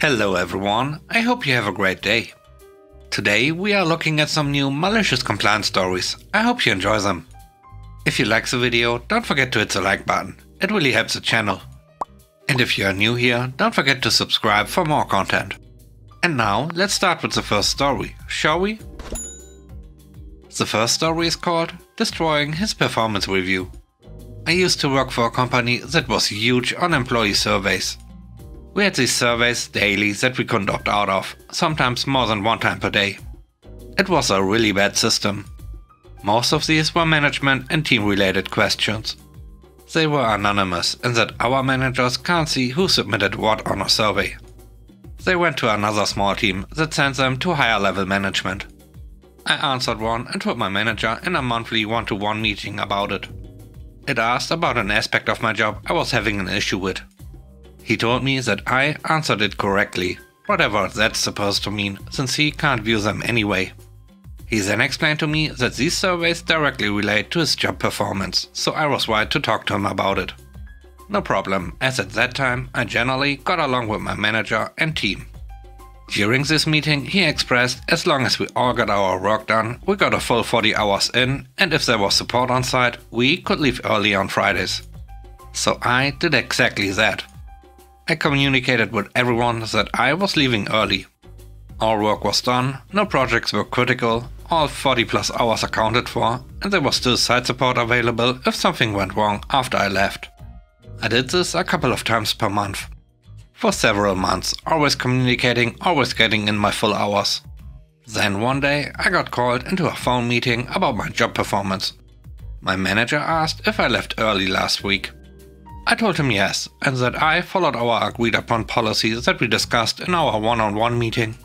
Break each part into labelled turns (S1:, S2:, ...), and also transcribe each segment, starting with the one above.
S1: Hello everyone, I hope you have a great day. Today we are looking at some new malicious compliance stories. I hope you enjoy them. If you like the video, don't forget to hit the like button, it really helps the channel. And if you are new here, don't forget to subscribe for more content. And now let's start with the first story, shall we? The first story is called Destroying His Performance Review. I used to work for a company that was huge on employee surveys. We had these surveys daily that we couldn't opt out of, sometimes more than one time per day. It was a really bad system. Most of these were management and team related questions. They were anonymous in that our managers can't see who submitted what on a survey. They went to another small team that sent them to higher level management. I answered one and told my manager in a monthly one-to-one meeting about it. It asked about an aspect of my job I was having an issue with. He told me that I answered it correctly, whatever that's supposed to mean, since he can't view them anyway. He then explained to me that these surveys directly relate to his job performance, so I was right to talk to him about it. No problem, as at that time I generally got along with my manager and team. During this meeting he expressed as long as we all got our work done, we got a full 40 hours in, and if there was support on site, we could leave early on Fridays. So I did exactly that. I communicated with everyone that I was leaving early. All work was done, no projects were critical, all 40 plus hours accounted for, and there was still site support available if something went wrong after I left. I did this a couple of times per month. For several months, always communicating, always getting in my full hours. Then one day I got called into a phone meeting about my job performance. My manager asked if I left early last week. I told him yes, and that I followed our agreed upon policy that we discussed in our one-on-one meeting.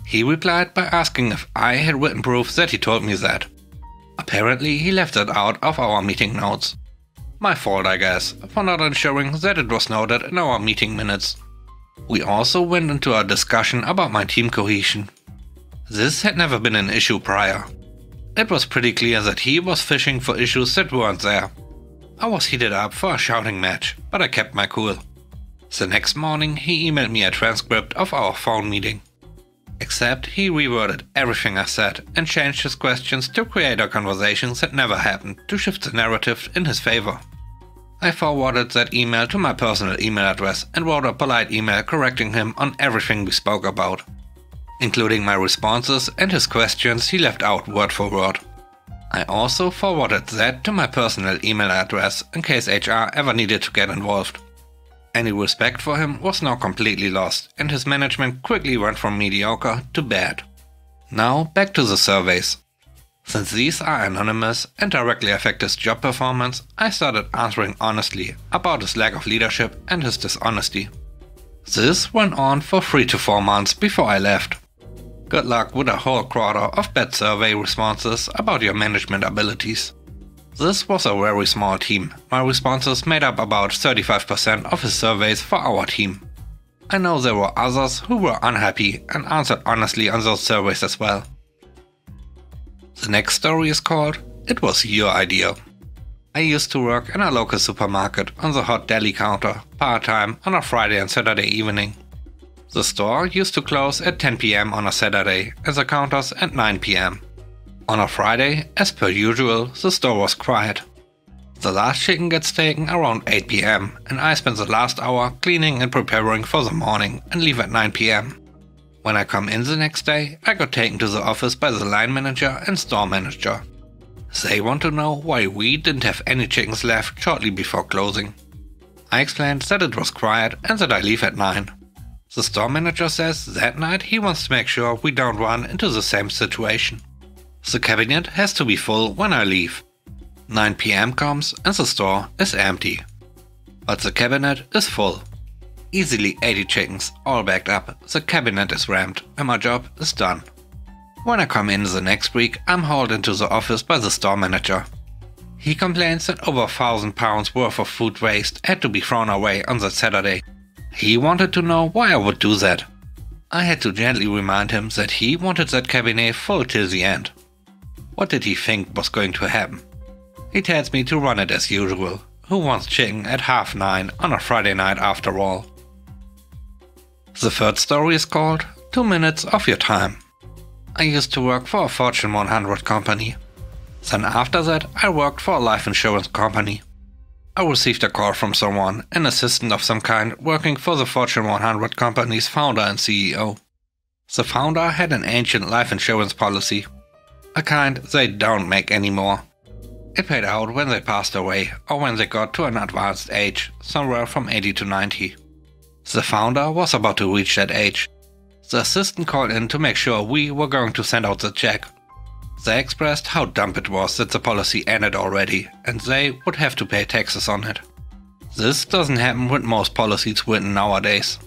S1: He replied by asking if I had written proof that he told me that. Apparently he left that out of our meeting notes. My fault, I guess, for not ensuring that it was noted in our meeting minutes. We also went into a discussion about my team cohesion. This had never been an issue prior. It was pretty clear that he was fishing for issues that weren't there. I was heated up for a shouting match, but I kept my cool. The next morning he emailed me a transcript of our phone meeting. Except he reworded everything I said and changed his questions to create a conversation that never happened to shift the narrative in his favor. I forwarded that email to my personal email address and wrote a polite email correcting him on everything we spoke about, including my responses and his questions he left out word for word. I also forwarded that to my personal email address in case HR ever needed to get involved. Any respect for him was now completely lost, and his management quickly went from mediocre to bad. Now back to the surveys. Since these are anonymous and directly affect his job performance, I started answering honestly about his lack of leadership and his dishonesty. This went on for 3 to 4 months before I left. Good luck with a whole quarter of bad survey responses about your management abilities. This was a very small team. My responses made up about 35% of his surveys for our team. I know there were others who were unhappy and answered honestly on those surveys as well. The next story is called It Was Your Idea. I used to work in a local supermarket on the hot deli counter, part-time on a Friday and Saturday evening. The store used to close at 10 PM on a Saturday and the counters at 9 PM. On a Friday, as per usual, the store was quiet. The last chicken gets taken around 8 PM and I spend the last hour cleaning and preparing for the morning and leave at 9 PM. When I come in the next day, I got taken to the office by the line manager and store manager. They want to know why we didn't have any chickens left shortly before closing. I explained that it was quiet and that I leave at 9. The store manager says that night he wants to make sure we don't run into the same situation. The cabinet has to be full when I leave. 9 PM comes and the store is empty. But the cabinet is full. Easily 80 chickens, all backed up, the cabinet is rammed and my job is done. When I come in the next week, I'm hauled into the office by the store manager. He complains that over £1,000 worth of food waste had to be thrown away on that Saturday. He wanted to know why I would do that. I had to gently remind him that he wanted that cabinet full till the end. What did he think was going to happen? He tells me to run it as usual. Who wants chicken at 9:30 on a Friday night after all? The third story is called 2 minutes of your time. I used to work for a Fortune 100 company. Then after that I worked for a life insurance company. I received a call from someone, an assistant of some kind, working for the Fortune 100 company's founder and CEO. The founder had an ancient life insurance policy, a kind they don't make anymore. It paid out when they passed away or when they got to an advanced age, somewhere from 80 to 90. The founder was about to reach that age. The assistant called in to make sure we were going to send out the check. They expressed how dumb it was that the policy ended already and they would have to pay taxes on it. This doesn't happen with most policies written nowadays.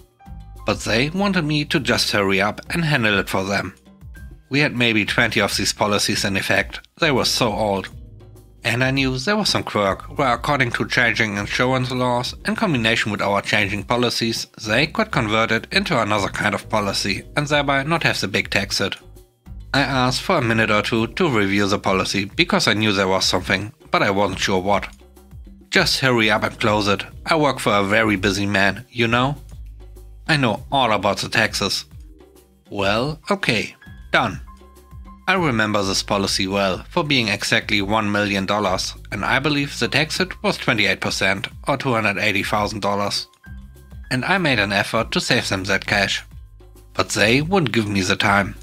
S1: But they wanted me to just hurry up and handle it for them. We had maybe 20 of these policies in effect. They were so old. And I knew there was some quirk where, according to changing insurance laws, in combination with our changing policies, they could convert it into another kind of policy and thereby not have the big tax hit. I asked for a minute or two to review the policy because I knew there was something, but I wasn't sure what. Just hurry up and close it. I work for a very busy man, you know? I know all about the taxes. Well, okay, done. I remember this policy well for being exactly $1 million, and I believe the tax hit was 28% or $280,000. And I made an effort to save them that cash. But they wouldn't give me the time.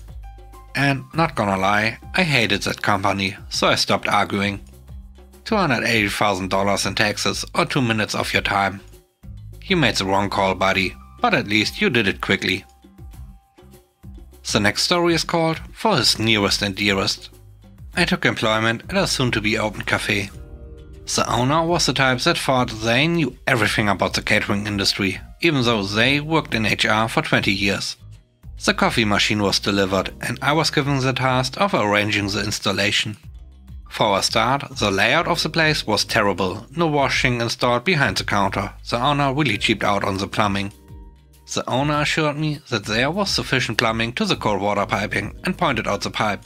S1: And not gonna lie, I hated that company, so I stopped arguing. $280,000 in taxes or 2 minutes of your time. You made the wrong call, buddy, but at least you did it quickly. The next story is called For His Nearest and Dearest. I took employment at a soon-to-be open cafe. The owner was the type that thought they knew everything about the catering industry, even though they worked in HR for 20 years. The coffee machine was delivered and I was given the task of arranging the installation. For a start, the layout of the place was terrible, no washing installed behind the counter. The owner really cheaped out on the plumbing. The owner assured me that there was sufficient plumbing to the cold water piping and pointed out the pipe.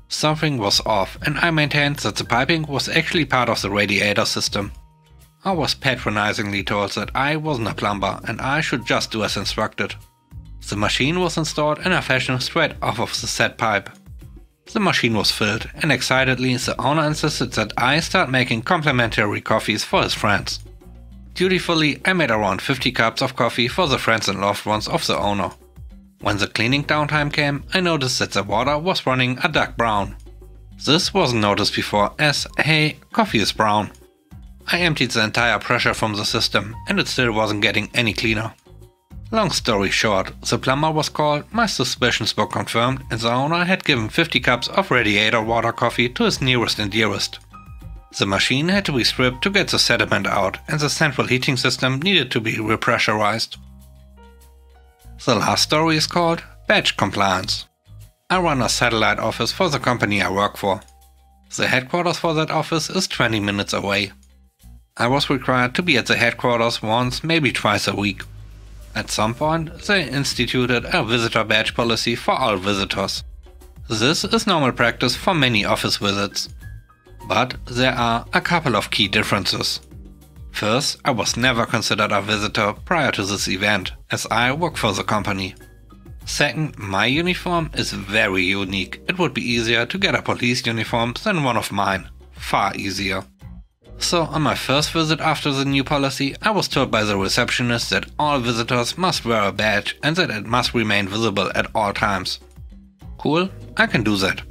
S1: Something was off and I maintained that the piping was actually part of the radiator system. I was patronizingly told that I wasn't a plumber and I should just do as instructed. The machine was installed in a fashion straight off of the set pipe. The machine was filled and excitedly the owner insisted that I start making complimentary coffees for his friends. Dutifully, I made around 50 cups of coffee for the friends and loved ones of the owner. When the cleaning downtime came, I noticed that the water was running a dark brown. This wasn't noticed before as, hey, coffee is brown. I emptied the entire pressure from the system and it still wasn't getting any cleaner. Long story short, the plumber was called, my suspicions were confirmed and the owner had given 50 cups of radiator water coffee to his nearest and dearest. The machine had to be stripped to get the sediment out and the central heating system needed to be repressurized. The last story is called Badge Compliance. I run a satellite office for the company I work for. The headquarters for that office is 20 minutes away. I was required to be at the headquarters once, maybe twice a week. At some point, they instituted a visitor badge policy for all visitors. This is normal practice for many office visits. But there are a couple of key differences. First, I was never considered a visitor prior to this event, as I work for the company. Second, my uniform is very unique. It would be easier to get a police uniform than one of mine. Far easier. So on my first visit after the new policy, I was told by the receptionist that all visitors must wear a badge and that it must remain visible at all times. Cool, I can do that.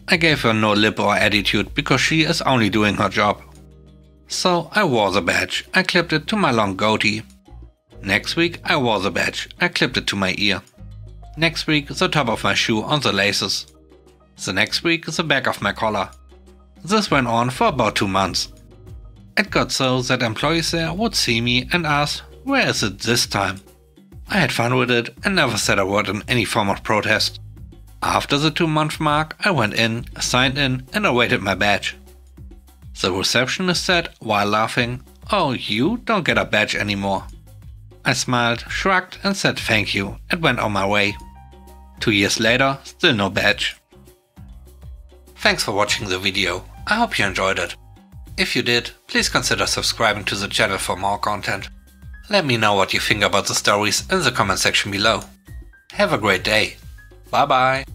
S1: I gave her no lip or attitude because she is only doing her job. So I wore the badge, I clipped it to my long goatee. Next week I wore the badge, I clipped it to my ear. Next week the top of my shoe on the laces. The next week the back of my collar. This went on for about 2 months. It got so that employees there would see me and ask, where is it this time? I had fun with it and never said a word in any form of protest. After the 2-month mark, I went in, signed in and awaited my badge. The receptionist said, while laughing, "Oh, you don't get a badge anymore." I smiled, shrugged and said thank you and went on my way. 2 years later, still no badge. Thanks for watching the video. I hope you enjoyed it. If you did, please consider subscribing to the channel for more content. Let me know what you think about the stories in the comment section below. Have a great day. Bye bye.